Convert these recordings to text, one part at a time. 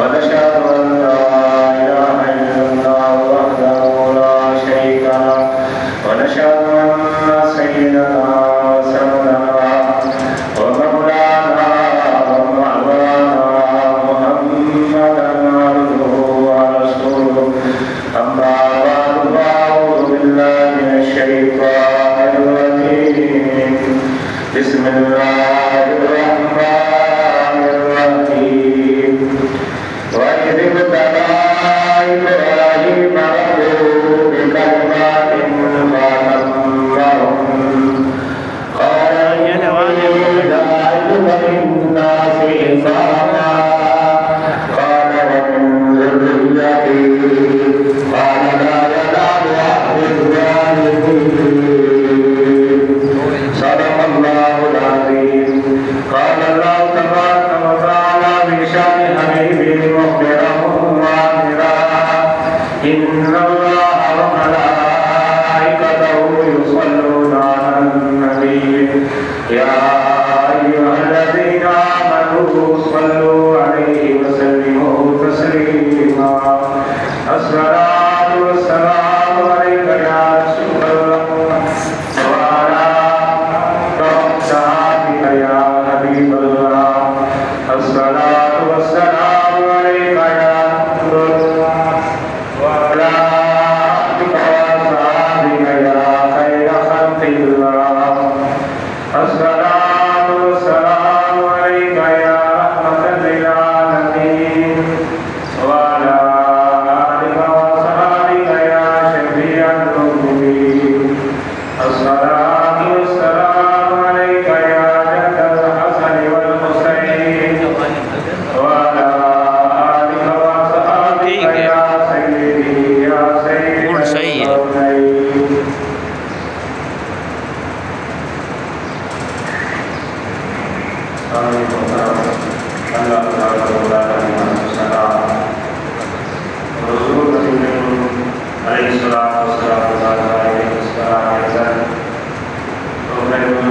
ونشهد أن لا إله إلا الله وحده لا شريك له ونشهد أن سيدنا وسندنا ومولانا ومعوانا محمدا عبده ورسوله أما بعد فأعوذ بالله من الشيطان الرجيم بسم الله الرحمن الرحيم وإذ ابتلى إبراهيم ربه بكلمات فأتمهن قال إني جاعلك للناس إماما قال ومن ذريتي قال لا ينال عهد الظالمين صدق الله العظيم قال الله تبارك وتعالى بشأن حبيبه مخبرا وآمرا إن الله وملائكته يصلون على النبي يا أيها الذين آمنوا صلوا عليه وسلموا تسليما الصلاة والسلام عليك يا رسول الله وعلى صحابك يا حبيب الله الصلاة والسلام عليك يا رسول الله وعلى آلك وصحبك يا خير خلق الله الصلاة والسلام عليك يا رحمة للعالمين وعلى آلك وصحبك يا شفيع المذنبين الصلاة والسلام عليك يا جد الحسن والحسين وعلى آلك وصحبك يا سيدي يا سيدي الكونين اللہ تعالیٰ رسول علیہ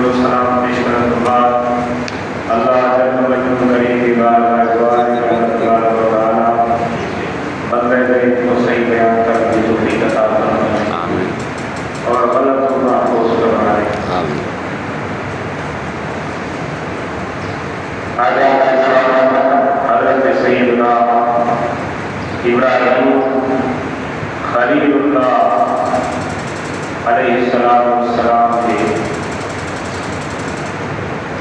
السلام پیش کرنے کے بعد اللہ جل وجل کریم کی بارگاہ دعا بندے کو صحیح بیان کرنے کی توفیق عطا فرمائے اور غلط کو محفوظ فرمائے. آگے حضرت سیدنا ابراہیم خلیل اللہ علیہ السلام کے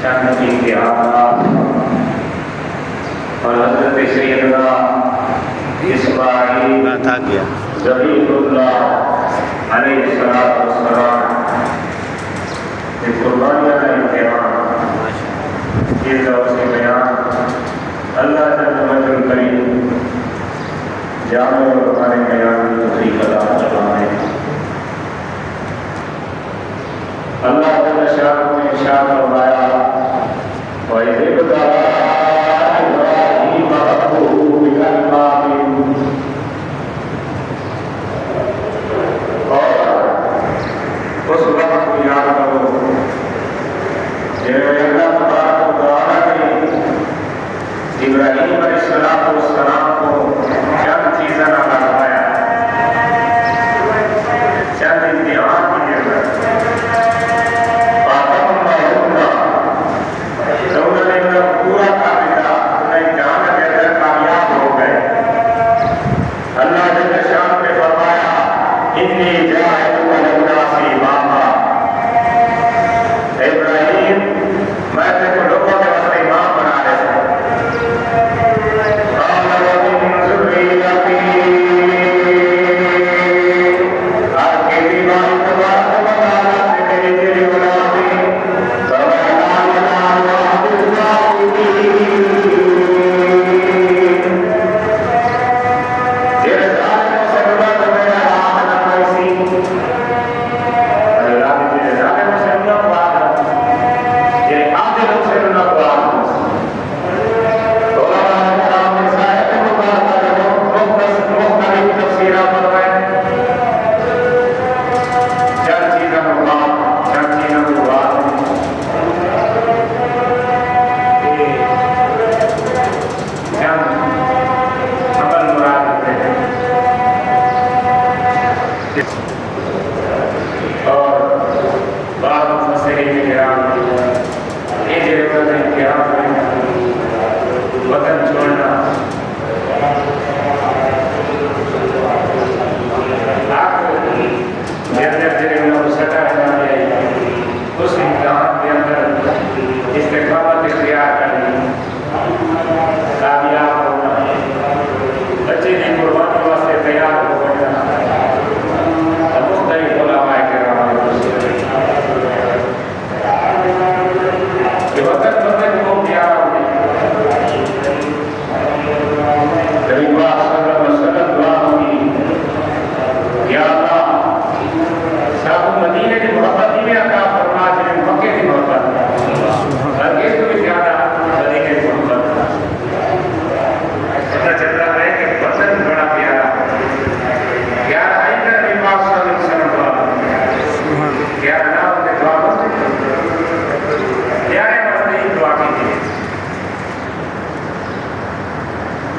چند امتحانات اور حضرت سیدنا اسماعیل ذبیح اللہ علیہ السلام کی قربانیاں کا امتحان یہ دور سے بیان اللہ جل وجل کریم جامع اور ہمارے بیان کی توفیق عطا فرمائے. اللہ جل شانہ نے ارشاد فرمایا وَإِذِ ابْتَلَىٰ إِبْرَاهِيمَ رَبُّهُ بِكَلِمَاتٍ اور اس وقت کو یاد کرو جب اللہ تبارک و تعالیٰ نے ابراہیم علیہ السلام کو چند چیزیں نہ کروایا, چند امتحان کی ضرورت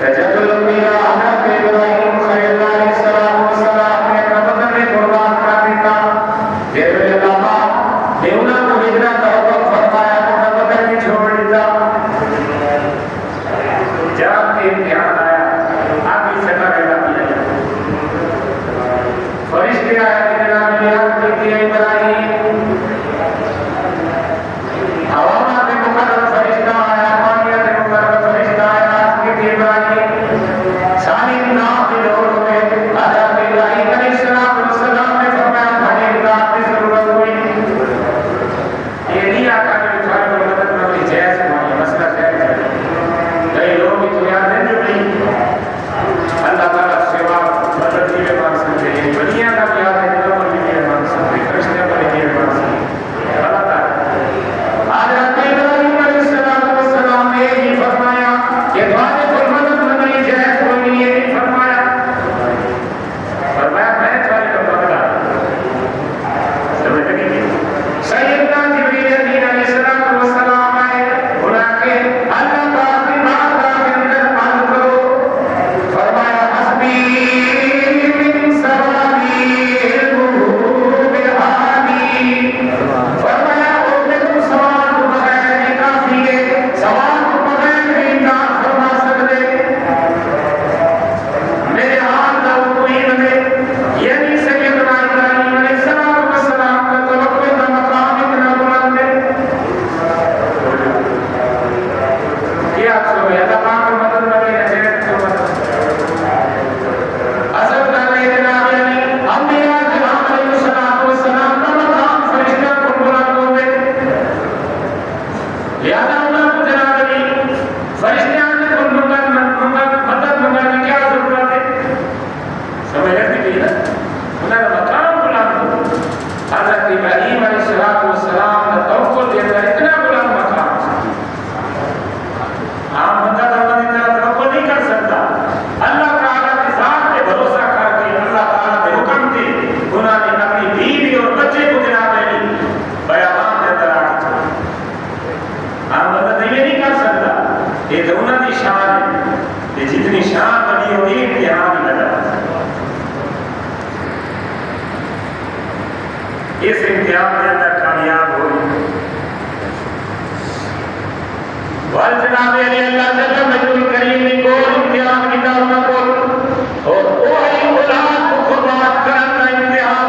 جب الانبیاء حضرت ابراہیم خلیل اللہ علیہ السلام نے اپنا بدن میں قربان کر دیتا پھر اللہ نے انہوں کو ہجرت کا حکم فرمایا اپنا بدن بھی چھوڑ دیتا جب امتحان آیا آگے سکا رہا دیا فرشتے آیا کہ جناب بیان دیتی ہے ابراہیم حواما کے مقرر فرشتہ آیا مانیہ کے مقرر فرشتہ آیا کہ ابراہیم سانی ناقل ہوئے حضرت ابراہیم علیہ السلام نے فرمایا بھائی امداد کی ضرورت ہوئی یہ نہیں آقا نے بچھائی کو مدد میں کوئی جیس مانی مسئلہ جیس ہے کئی لوگ بھی تو یاد ہیں جو نہیں اللہ تعالیٰ سوا مدد کی میں مان سکتے ہیں بنیاں کا بھی یاد ہے جو پر بھی میں مان سکتے فرشتے پر بھی میں مان سکتے اللہ تعالیٰ حضرت ابراہیم علیہ السلام نے یہ فرمایا کہ تمہارے پر مدد میں نہیں جیس کوئی نہیں یہ نہیں فرمایا میں تمہارے پر مدد سمجھ لگی سیدنا جبریل امین علیہ السلام آئے بلا کے اللہ پاک کی بارگاہ کے اندر بند کرو فرمایا حسبی من سوامی القلوب حالی فرمایا وہ تم سوال کو بغیر نہیں کافی ہے سوال کو بغیر نہیں کام فرما سکتے میرے حال کا کوئی بنے یعنی سیدنا ابراہیم علیہ السلام کا توقع کا مقام اتنا بلند ہے کہ آپ سو گئے اللہ پاک کو مدد ملے نجیت کو مدد اصل کرنے جناب یعنی انبیاء کرام علیہ السلام کا مقام فرشتہ کو بلند ہوئے لہذا انہوں کو جناب علی فرشتیاں نے مدد منگانے کیا ضرورت ہے سمجھ لگتی بھی نا انہوں نے مقام بلند ہو حضرت ابراہیم علیہ السلام کا توقع دیتا اتنا بلند مقام عام بندہ اتنا توقع نہیں کر سکتا اللہ تعالیٰ کی ذات پہ بھروسہ کر کے اللہ تعالیٰ کے حکم دے انہوں نے اپنی بیوی اور بچے کو جناب علی بیابان کے اندر آ کے عام بندہ تو یہ نہیں کر سکتا یہ تو انہوں کی شان ہے یہ جتنی شان بنی ہوئی امتحان ہی لگا اس امتحان کے اندر کامیاب ہوئی والجناب علی اللہ جل مجدول کریم نے کو امتحان کی دعوت کو اور وہی اولاد کو قربان کرنا امتحان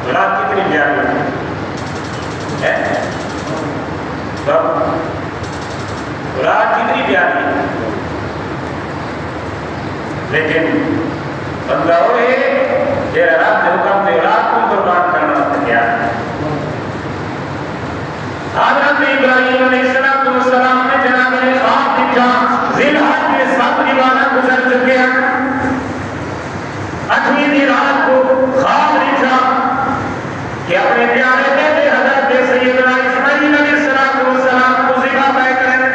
اولاد کتنی پیاری ہے سب اولاد کتنی پیاری ہے لیکن بندہ ہوئے تیرا رب نے حکم دے اولاد کو قربان کرنا کیا حضرت ابراہیم علیہ السلام نے جناب نے خواب دیکھا ذی-الحج میں 7 دیوانہ گزر چکے ہیں 8ویں دی رات کو خواب دیکھا کہ اپنے پیارے بیٹے حضرت سیدنا اسماعیل علیہ السلام کو ذبح طے کریں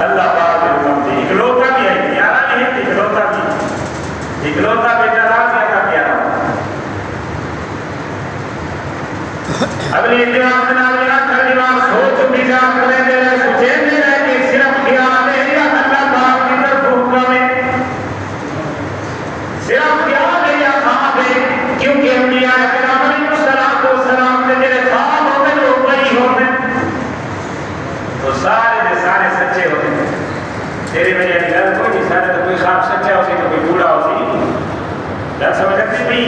اللہ پاک نے حکم دی اکلوتا بھی ہے پیارا نہیں اکلوتا بیٹا راز کا پیارا اگلی دیوان جناب دیوان سوچ بچار کرنے دے رہے سوچے دے رہے کہ صرف خیال ہے یا اللہ پاک کی طرف حکم ہے صرف خیال ہے یا خواب ہے کیونکہ انبیاء کرام علیہ السلام نے میرے خواب ہوتے ہیں وہ وہی ہوتے ہیں تو سارے دے سارے سچے ہوتے ہیں تیرے میرے ابھی گل کوئی نہیں سارے تو کوئی خواب سچا ہو سی تو کوئی بوڑھا ہو سی گل سمجھ رکھتے بھی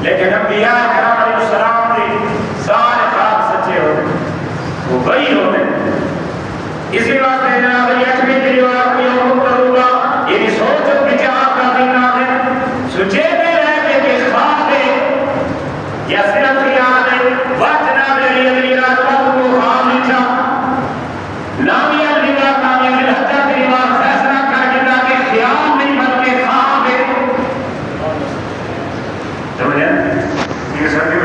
لیکن انبیاء کرام علیہ السلام نے سارے خواب سچے ہوتے ہیں وہ وہی ہوتے ہیں اسی بات ہے جناب علی اچھویں دیوار کو یوم کروں گا یہ سوچ بچار کا دینا ہے سوچے میں رہ کے کہ خواب ہے یا صرف خیال ہے وہ جناب علی اگلی رات کو خواب لکھا نامی الدیوار نامی الحجہ دیوار فیصلہ کر دیتا کہ خیال نہیں بلکہ خواب ہے سمجھیں یہ سب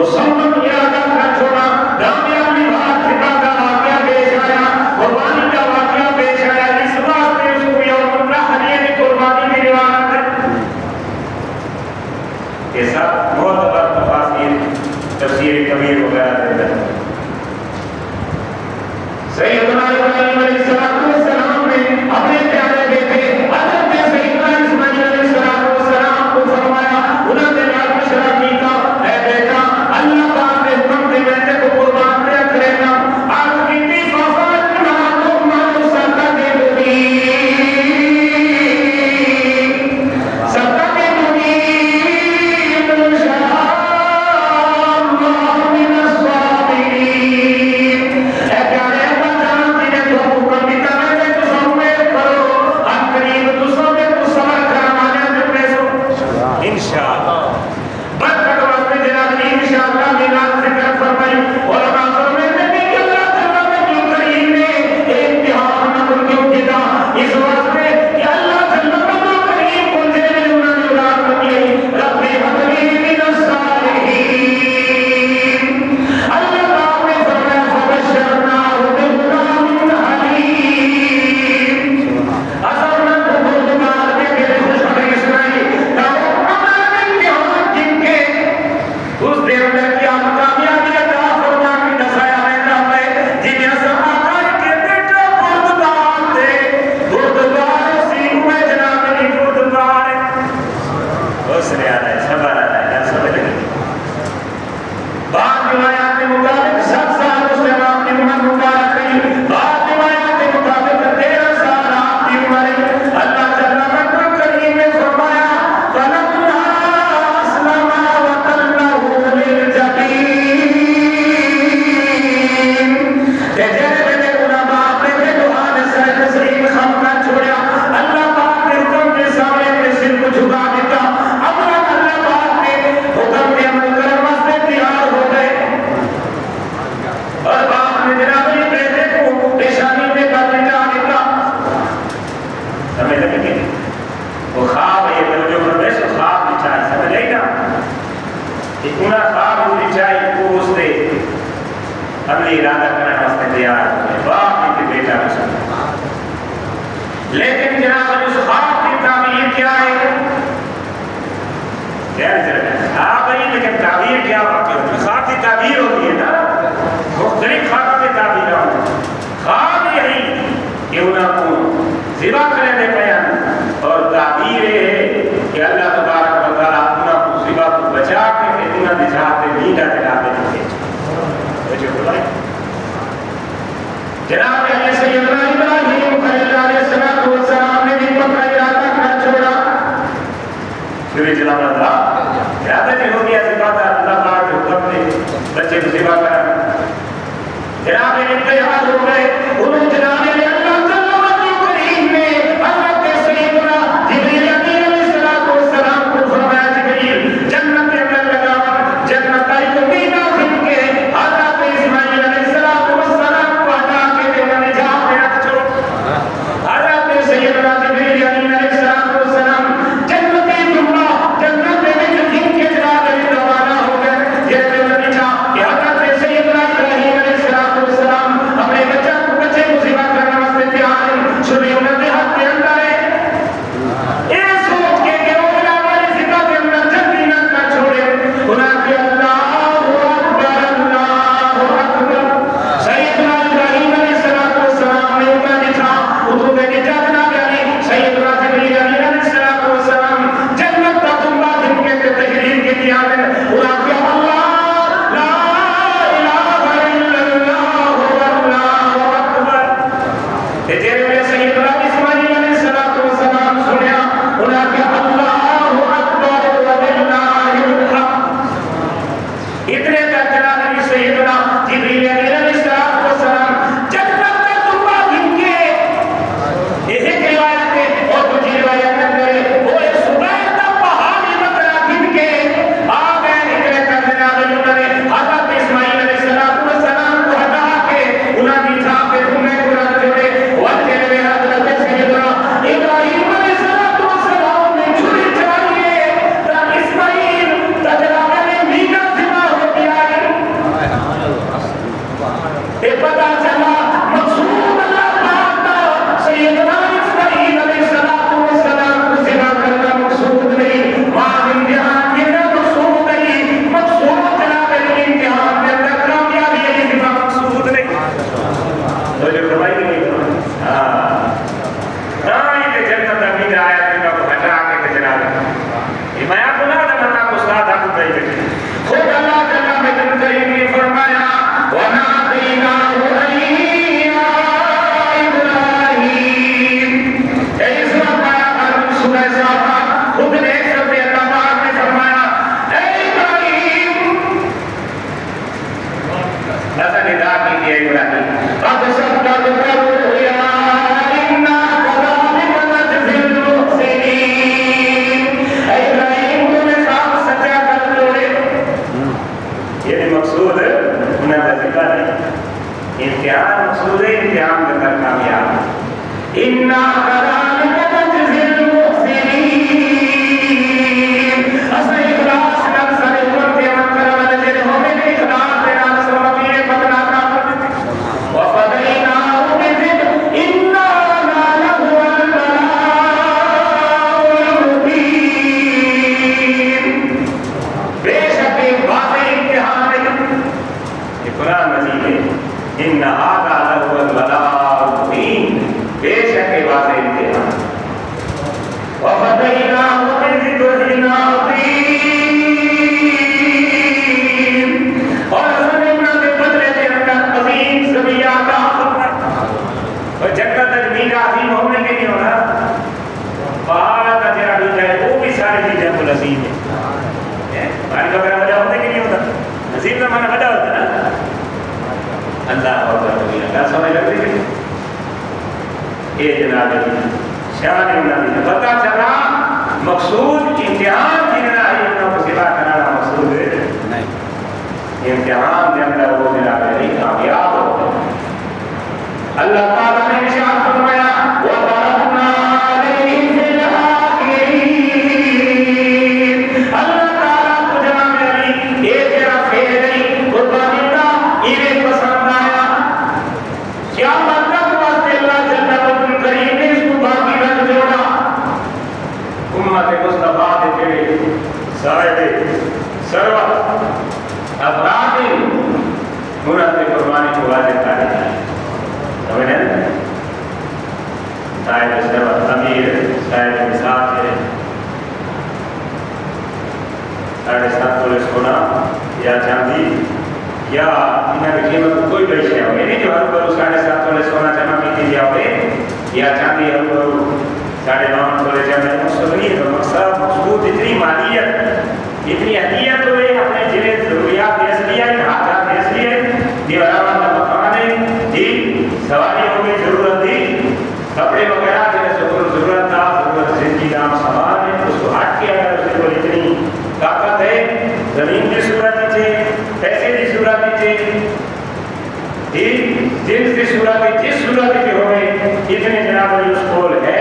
مسلمان ارادہ نہ چھوڑا کامیابی بات خدا کا واقعہ پیش آیا قربانی کا واقعہ پیش آیا اس واسطے اس کو یوم النحر یعنی قربانی کی روایت ہے یہ سب معتبر تفاسیر تفسیر کبیر وغیرہ دیتا ہے سیدنا ابراہیم علیہ السلام نے اپنے پیارے بیٹے حضرت سیدنا اسماعیل علیہ السلام کو فرمایا انہوں نے مشورہ کیا اے بیٹا اللہ پاک نے حکم دے بیٹے کو قربان کیا کرے گا آج کی بھی ففات نہ تم مانو سکا دے دوگی سکا دے دوگی انشاء اللہ من الصابرین اے پیارے لیکن جناب اس خواب کی تعبیر کیا ہے؟ آپ لیکن تعبیر کیا واقع ہوتی ہے؟ خواب کی تعبیر ہوتی ہے نا، مختلف خوابوں کی تعبیر ہوتی ہے۔ خواب یہی کہ انہوں کو ذبح کرنے دے بیان، اور تعبیر ہے کہ اللہ تبارک و تعالیٰ انہوں کو ذبح کو بچا کے انہوں نے جہاں نیڈا دلا دے جناب علیہ سیدنا ابراہیم خلیل علیہ السلام نے بھی پکا ارادہ نہ چھوڑا کیونکہ جناب اللہ ارادہ نہیں ہو گیا ذبح کا اللہ پاک کے حکم نے بچے کو ذبح کرا جناب انتہا ہو گئے انہوں جناب علیہ اللہ تعالیٰ کریم نے حضرت سیدنا جبریل علیہ السلام کو فرمایا جبریل جنت کے اندر لگا جنت آئی تو بینا پھر کے حضرت اسماعیل علیہ السلام سیدنا جبریل علیہ السلام جنت جمعہ جنت میں جو دن کے جناب علی روانہ ہو گئے یہ نتیجہ کہ حضرت سیدنا ابراہیم علیہ السلام اپنے بچے کو ذبح کرنے واسطے تیار ہیں چھری انہوں نے ہاتھ کے اندر ہے یہ سوچ کے کہ وہ جناب علی ذبح کے اندر جلدی نہ چھوڑے انہوں نے اللہ اکبر سیدنا ابراہیم علیہ السلام نے کہا دیکھا اٹھو کے جانا سیدنا جبریل علیہ السلام جنت کا تمبا جن کے تحریر کے دیا ہے انہاں کہ اللہ لا الہ الا اللہ واللہ اکبر کہ تیرے میں سیدنا اسماعیل علیہ السلام سنیا انہاں کہ اللہ اکبر وللہ الحمد اتنے تک جناب سیدنا جبریل علیہ السلام جنت کا تمبا جن کے یہ ہو گیا ندا کی تھی ابراہیم قد صدقت الرؤيا انا كذلك نجزي المحسنين اے ابراہیم تم نے خواب سچا کر لوڑے یہ مقصود انہیں کا ذکر ہے امتحان مقصود ہے امتحان کا کر کامیاب انا كذلك نجزي المحسنين اصل اخلاص نفسر امت امت کرم نجد ہونے کے اخلاص دینا نصر مقیر فتنہ کافر وفدیناہ بذکر انا له البلاء المبین بے شک واضح امتحان ہے یہ قرآن مجید ہے ان هذا له البلاء المبین بے شک واضح امتحان وفدیناہ بذکر عظیم اور سننا کے بدلے دے اندر عظیم سبیہ کا فرمان اور جنت میرا عظیم ہونے کے نہیں ہونا پہاڑ کا تیرا بھی جائے وہ بھی سارے چیزیں کو نصیب ہے پانی کا میرا وجہ ہونے کے نہیں ہوتا نصیب کا معنی وجہ ہوتا نا اللہ اکبر کبیر اللہ سمجھ لگ رہی ہے اے جناب شان اللہ پتہ چلا مقصود امتحان جننا ہے انہوں کو سوا کرنا مقصود ہے نہیں امتحان کے اندر وہ جناب ہے کامیاب ہو اللہ تعالیٰ نے ارشاد فرمایا وَبَرَكْنَا عَلَيْهِمْ فِي الْآخِرِينَ اللہ تعالیٰ کو جناب علی یہ تیرا فعل نہیں قربانی کا انہیں پسند آیا کیا مطلب واسطے اللہ جل کریم نے اس کو باقی رکھ جوڑا امت مصطفیٰ کے تیرے صاحب سرور افراد مرد قربانی کو واضح کاری ہے سمجھیں صاحب سرور امیر صاحب مثال ہے 7.5 تولے سونا یا چاندی یا انہیں کی قیمت کوئی بڑی شے ہوگی نہیں جو ہر کرو 7.5 تولے سونا جمع کی دی جاؤ یا چاندی ہر کرو 9.5 تولے جمع مقصود نہیں ہے مقصد مقصود اتنی مالیت اتنی حدیت ہوئے اپنے جلے ضروریات دیس لیا ہے حاجات دیس لیا ہے دیواران کا مکان ہے جی سواری ہوگی ضرورت دی کپڑے وغیرہ جنہیں سکون ضرورت تھا ضرورت زندگی نام سامان ہے اس کو ہٹ کے اگر اس کو اتنی طاقت ہے زمین کی صورت نیچے پیسے کی صورت نیچے جنس کی صورت جس صورت کے ہوئے اتنے جناب علی اس کول ہے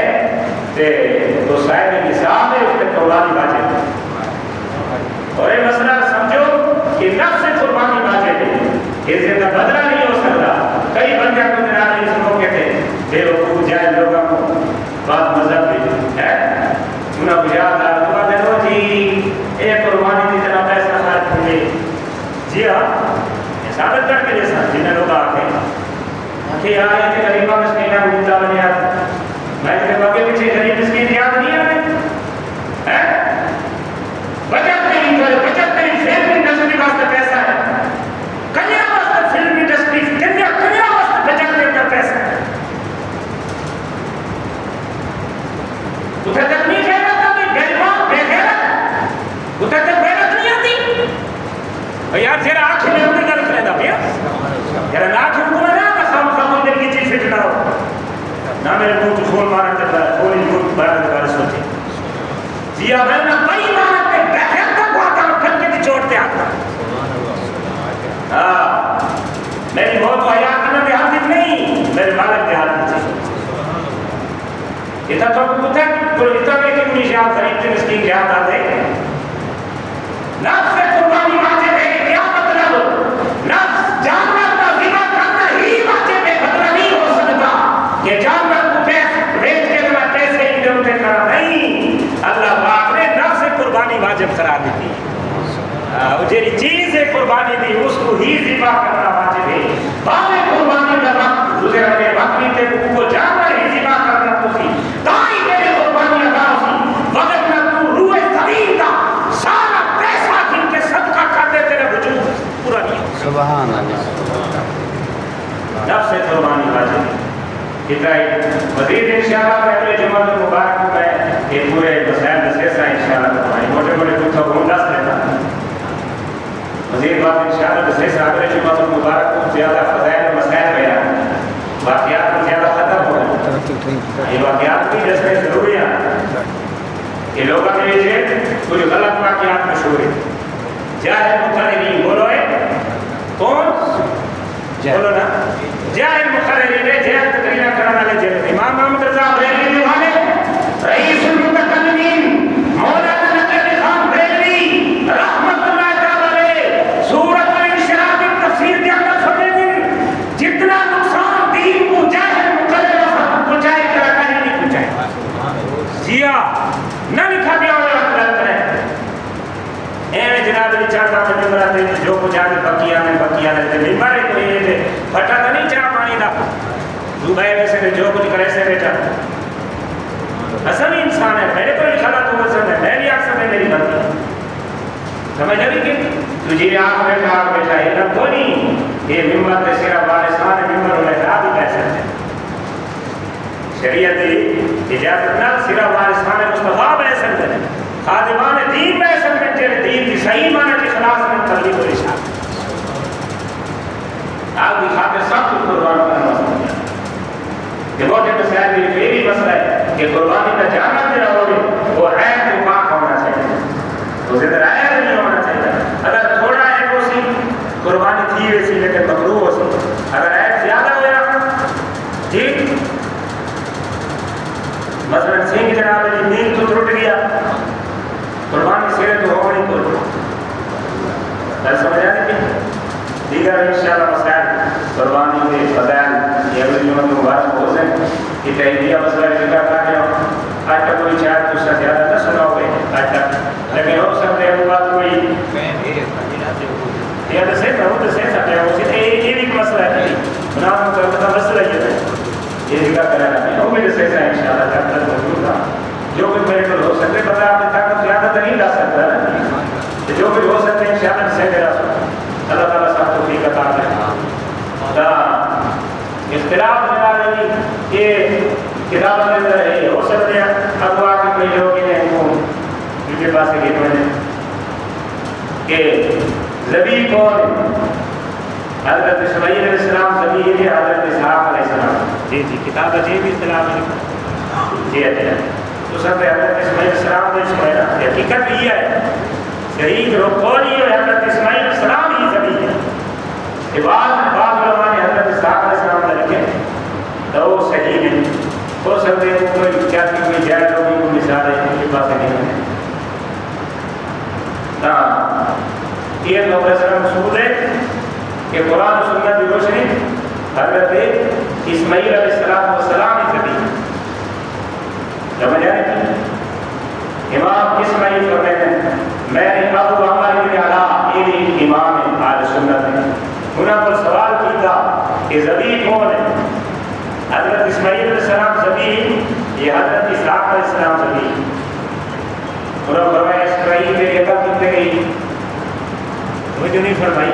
تو صاحب نصاب ہے اس کے قربانی واجب اور یہ مسئلہ سمجھو کہ نفس قربانی واجب ہے اس کا بدلہ نہیں ہو سکتا کئی بندے کو جناب علی اس موقع تھے بے وقوف جائے لوگوں کو بات مذہب ہے انہیں بجاد دعا دینا جی ایک قربانی دی جناب ایسا خارج ہوئے جی ہاں ثابت کر کے جیسا جنہیں لوگ آتے ہیں کہ آئے تھے غریبہ مسکینہ گھومتا بنی آتا میں نے کہا کہ پیچھے غریب مسکین یاد نہیں آئے بچت نہیں فلم انڈسٹری واسطے پیسہ ہے کنیا واسطے فلم انڈسٹری کنیا واسطے بچت کا پیسہ ہے اتھے تک نہیں کہہ رہا کہ غریبان بے غیرت اتھے تک غیرت نہیں آتی یار جیرا آنکھ میں اندر کا رکھ لینا بھیا جیرا آنکھ میں اندر نہ خام دل کی چیز فٹ نہ ہو نہ میرے منہ تو کھول مارا چلتا ہے کھول ہی منہ بارا کے بارے سوچے جی آپ ہے نا بڑی مانتے بہت تک آتا ہوں پھل کے چھوڑتے آتا میری موت و حیات میں دیہاتک نہیں میرے مالک دیہاتک اتنا تو اتنا میں کہ منی شاہ خرید کے مسکین جہاں آتے نفس قربانی واجب ہے کیا مطلب نفس جانور کا ذبح کرنا ہی واجب ہے بدلہ نہیں ہو سکتا کہ جانور کو بیچ کے میں پیسے ادھر ادھر کرا نہیں اللہ پاک نے نفس قربانی واجب قرار دی تھی جیری چیز قربانی دی اس کو ہی ذبح کرنا واجب ہے باقی قربانی کا وقت گزر کے باقی تے کو جانور ہی ذبح کرنا تو سی تائی تیرے قربانی ادا سی وقت نہ تو روح زمین کا سارا پیسہ جن کے صدقہ کر دے تیرے وجود پورا نہیں سبحان اللہ نفس قربانی واجب ہدایت مزید انشاءاللہ پہلے جمعہ مبارک میں یہ پورے مسائل دسیسا انشاءاللہ فرمائیں موٹے موٹے کچھ تو گھوم دست لیتا مزید بات انشاءاللہ دسیسا اگلے جمعہ مبارک زیادہ فضائل مسائل بیان ہیں، واقعات میں زیادہ ختم ہو گئے. یہ واقعات بھی جس میں ضروری ہیں کہ لوگوں کے لیے کچھ غلط واقعات مشہور ہیں. جاہل مقررین بولو ہے کون؟ بولو نا. جاہل مقررین ہے، جاہل تقریر کرنے والے جاہل. امام محمد رضا بریلوی جو ہے رئیس المتکلمین مولانا نقی علی خان بریلوی رحمت اللہ تعالی علیہ سورۃ الانشراح کی تفسیر کے اندر فرماتے جتنا نقصان دین کو جاہل مقرر پہنچائے گا کہیں نہیں پہنچائے. جی نہ لکھا گیا ہوئے غلط ہے. جناب علی چاہتا ہوں ممبر تے جو کچھ آگے بکیاں نے تے ممبر ہے کوئی یہ پھٹا تو نہیں چاہ پانی دا دبئی میں سے جو کچھ کرے سے بیٹا اصل انسان ہے. میرے کو لکھا تو وہ سب ہے، میں بھی آگ سب ہے میری غلطی سمجھ لگی کہ تجھے آگ بیٹا یہ نہ تو نہیں یہ ممبر تے صرف وارثان ممبر ہوئے تھا بھی کہہ سکتے شریعت اجازت نہ صرف وارثان مصطفیٰ بہ سکتے ہیں، خادمان دین بہ سکتے ہیں جن دین کی صحیح معنی کے خلاف میں تبلیغ و ارشاد آپ کی خاطر سب کچھ قربان کرنا سمجھا. کہ موٹے مسائل میں یہ بھی مسئلہ ہے کہ قربانی کا جانا بھی رہو گے وہ عیب کو پاک ہونا چاہیے، وہ زندہ عیب نہیں ہونا چاہیے. اگر تھوڑا عیب ہو سی قربانی تھی ویسی لیکن مکروہ ہو سی. اگر عیب زیادہ ہوا ٹھیک مثلا سنگھ جناب علی نیل تو ٹوٹ گیا قربانی سیرے تو ہو نہیں کوئی در سمجھ آتی کہ دیگر انشاءاللہ مسائل قربانی کے فضائل یہ اگلی جمعہ مبارک ہو سکے کہ تحریریہ مسئلہ ذکر کرنے ہو. آج تک کوئی شاید کچھ زیادہ نہ سنا ہوئے آج تک، لیکن ہو سکتے ہیں بات کوئی یہ تو صحیح ہو تو صحیح سکتے ہیں اسی یہ بھی مسئلہ ہے بناؤں کا مسئلہ یہ ہے یہ ذکر کرنا ہے. وہ میرے صحیح ہے انشاءاللہ تعالیٰ موجود تھا جو کچھ میرے کو ہو سکتے پتہ آپ نے طاقت زیادہ تر نہیں لا سکتا ہے جو کچھ ہو سکتے ہیں انشاءاللہ سے میرا اللہ تعالیٰ صاحب توفیق عطا کرے. اختلاف جناب علی یہ کتاب کے اندر ہے ہو سکتے ہیں اب آ کے کوئی لوگ انہیں کو ان کے پاس ایک میں کہ ذبیح کون حضرت اسماعیل علیہ السلام ذبیح ہے حضرت اسحاق علیہ السلام. جی کتاب ہے بھی اختلاف ہے جی اچھا تو سب حضرت اسماعیل علیہ السلام نے سمجھا حقیقت یہ ہے صحیح قول یہ ہے حضرت اسماعیل علیہ السلام ہی ذبیح ہے. کہ بعض علماء نے حضرت اسحاق علیہ السلام نے لکھے تو وہ صحیح نہیں ہو سکتے ہیں کوئی کیا کی کوئی جائز ہوگی کوئی مثال ہے ان کے پاس نہیں ہے. یہ تو مقصود ہے کہ قرآن و سنت کی روشنی حضرت اسماعیل علیہ السلام ہی ذبیح سمجھ آئے کہ امام اسماعیل فرماتے ہیں میں نے ابو عمر بن علاء یہ امام اہل سنت ہے انہوں پر سوال کیا کہ ذبیح کون ہے؟ حضرت اسماعیل علیہ السلام ذبیح یہ حضرت اسحاق علیہ السلام ذبیح. انہوں نے فرمایا اسماعیل میری عقل کتنے گئی مجھے نہیں فرمائی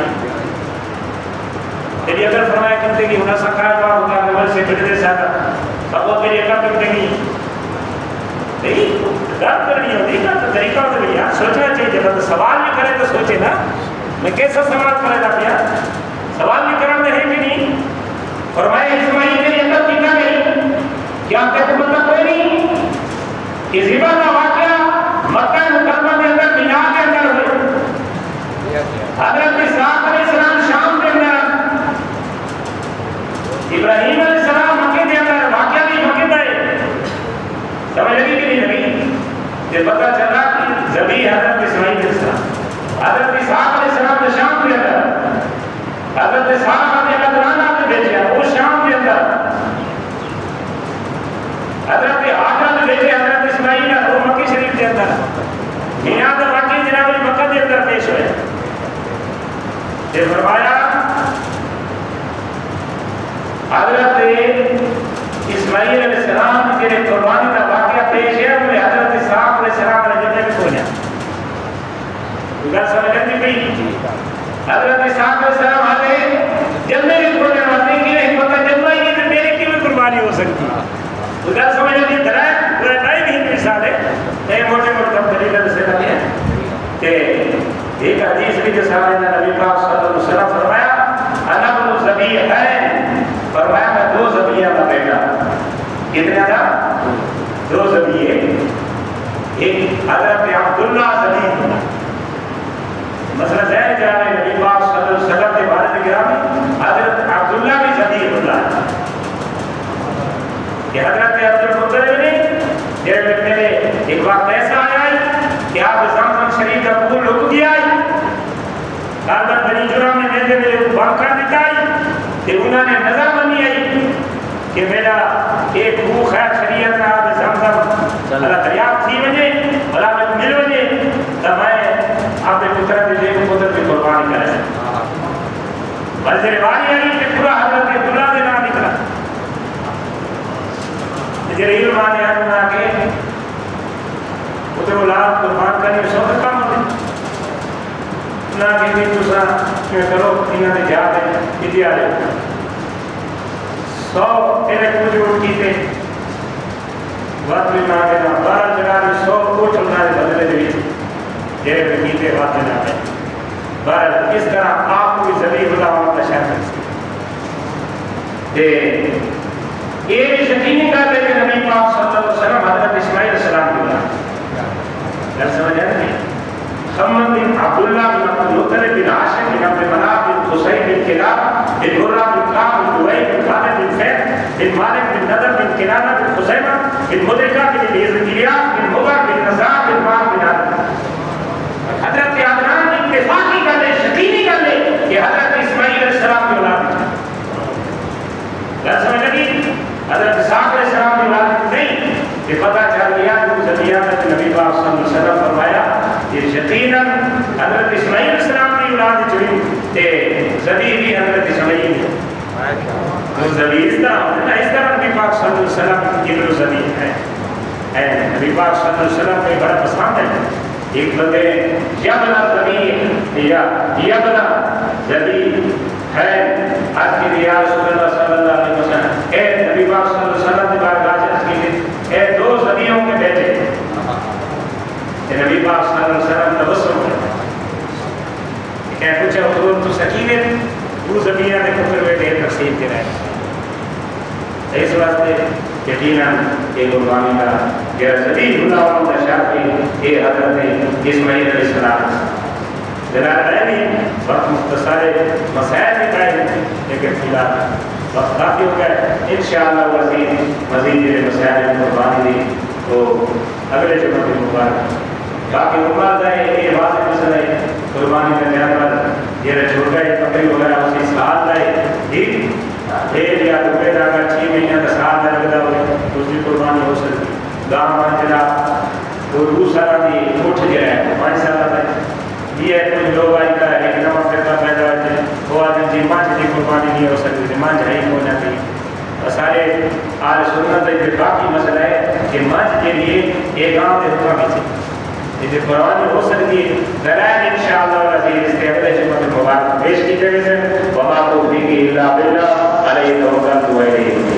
میری عقل فرمایا کتنے گئی انہیں سکھایا ہوا ہوگا نمبر سے بڑھتے ساتھ اب وہ میری عقل کتنے گئی نہیں بات کرنی ہوتی نا تو طریقہ ہوتا ہے یار سوچنا چاہیے جب سوال بھی کرے تو سوچے نا میں کیسا سوال کرے گا پیا سوال بھی کرنا ہے کہ نہیں. فرمایا اسماعیل میری عقل کتنا گئی کیا آپ کو پتہ کوئی نہیں کہ ذبح کا واقعہ مکہ مکرمہ کے اندر مینا کے اندر ہوئے حضرت اسحاق علیہ السلام شام کے اندر ابراہیم علیہ السلام مکے کے اندر واقعہ بھی مکے کا ہے. سمجھ لگی کہ نہیں لگی کہ پتہ چلا کہ ذبیح حضرت اسماعیل علیہ السلام حضرت اسحاق علیہ السلام نے شام کے اندر حضرت اسحاق نے عدنان نے بھیجا وہ شام کے اندر حضرت حاجہ نے بھیجے حضرت اسماعیل نے وہ مکی شریف کے اندر میعاد واقعی جناب مکہ کے اندر پیش ہوئے. یہ فرمایا حضرت اسماعیل علیہ السلام کے قربانی کا واقعہ پیش ہے وہ حضرت اسحاق علیہ السلام نے جنت میں کھولیا. گل سمجھ آتی پئی حضرت اسحاق علیہ السلام آتے جنت میں کھولنے والے کی نہیں پتہ جنت ہی نہیں تو میری کی قربانی ہو سکتی ہے. گل سمجھ آتی درائے پورے ٹائم ہی مثال ہے یہ موٹے موٹے دلیل سے لگے کہ ایک حدیث بھی کے سامنے نبی پاک صلی اللہ علیہ وسلم فرمایا انا ابن کتنے تھا؟ 2 ذبیحے. ایک حضرت عبداللہ ذبیح مثلا ظاہر جا رہے نبی پاک صلی اللہ علیہ وسلم کے والد گرامی حضرت عبداللہ بھی ذبیح اللہ کہ حضرت عبد المطلب نے جب میرے ایک وقت ایسا آیا کہ آپ زمزم شریف کا پھول رک گیا کاربن بنی جرم نے میرے واقعہ دکھائی کہ انہوں نے نظر بنی آئی کہ میرا ایک بھوک ہے شریعت کا آپ زمزم اللہ دریافت تھی وجہ اللہ میں مل وجہ تب میں آپ نے پتر دے کو پتر کی قربانی کرے بلکہ روانی آئی کہ پورا حضرت عبداللہ کے نام نکلا جب علم آنے آنا کہ اتر اولاد قربان کرنے سو تک کام ہوتے نہ کہ بھی دوسرا کہ کرو انہوں نے جا دیں کتی آ رہے 100 تیرے کچھ اٹھ کی تھے وقت بھی ماں دینا 12 جگہ میں 100 کو چلنا ہے بدلے دے جیرے میں کیتے بات دینا ہے بہر اس طرح آپ کو بھی ذبیح اللہ کا شہر دے یہ یقینی کر لے کہ نبی پاک صلی اللہ علیہ وسلم حضرت اسماعیل علیہ السلام کی اولاد گھر سمجھ آئے نہیں محمد بن عبداللہ بن عبد المطلب بن ہاشم بن عبد مناف بن قصی بن کلاب بن مرہ بن کعب بن لؤی بن خالد بن فہد بن مالک بن نضر بن کنانہ بن خزیمہ بن مدرکہ بن الیاس بن مغر بن نزار بن مار بن عدن حضرت عدنان اتفاقی کر لے یقینی کر لے کہ حضرت اسماعیل علیہ السلام کی اولاد گھر سمجھ لگی حضرت اسحاق علیہ السلام کی اولاد نہیں یہ پتہ چل گیا جو ذبیحات نبی پاک صلی اللہ علیہ وسلم فرمایا یہ یقیناً حضرت اسماعیل علیہ السلام کی اولاد چلی تے ذبیح بھی حضرت اسماعیل ہے وہ ذبیح اس طرح ہوتا ہے اس طرح نبی پاک صلی اللہ علیہ وسلم کی جو ذبیح ہے نبی پاک صلی اللہ علیہ وسلم کو بڑا پسند ہے ایک بندے یبنا ذبیح یا بنا ذبیح ہے آج کی دیا رسول اللہ صلی اللہ علیہ وسلم اے نبی پاک صلی اللہ علیہ وسلم کی بارگاہ کی اے 2 ذبیحوں کے بیٹے نبی پاک صلی اللہ علیہ وسلم تبسم کرتے کہ پوچھا حضور تو سکینے وہ ذبیحہ نے پکر ہوئے دیر تقسیم کے رہے اس واسطے یقیناً ایک قربانی کا یہ ذبیح اللہ علیہ وسلم کی یہ حضرت اسماعیل علیہ السلام دلال ہے نہیں وقت مختصر مسائل نکائے لیکن فی الحال وقت کافی ہو گیا انشاءاللہ مزید مسائل قربانی دی تو اگلے جمعہ کی مبارک باقی مبارک ہے یہ واضح مسئلہ ہے قربانی کا جانور یہ چھوٹا ہے بکری وغیرہ اسی سال لائے ڈیڑھ یا روپے داغا 6 مہینے کا سال لگتا ہوئے اس کی قربانی ہو سکتی گاؤں میں جناب وہ دوسرا بھی اٹھ گیا ہے 5 سال تک یہ ہے کچھ لوگ آئی کا ایک نمہ فرقہ پیدا ہوتے ہیں وہ آدمی جی مانچ کی قربانی نہیں ہو سکتی مانچ ہے ہی ہو جاتی ہے سارے آل سنت جو باقی مسئلہ ہے کہ مانچ کے لیے ایک گاؤں کے حکم بھی تھی یہ قربانی ہو سکتی ہے ذرائع انشاءاللہ عزیز اس کے اگلے جمعہ مبارک پیش کی جائے وما توفیقی الا باللہ علیہ توکلت و الیہ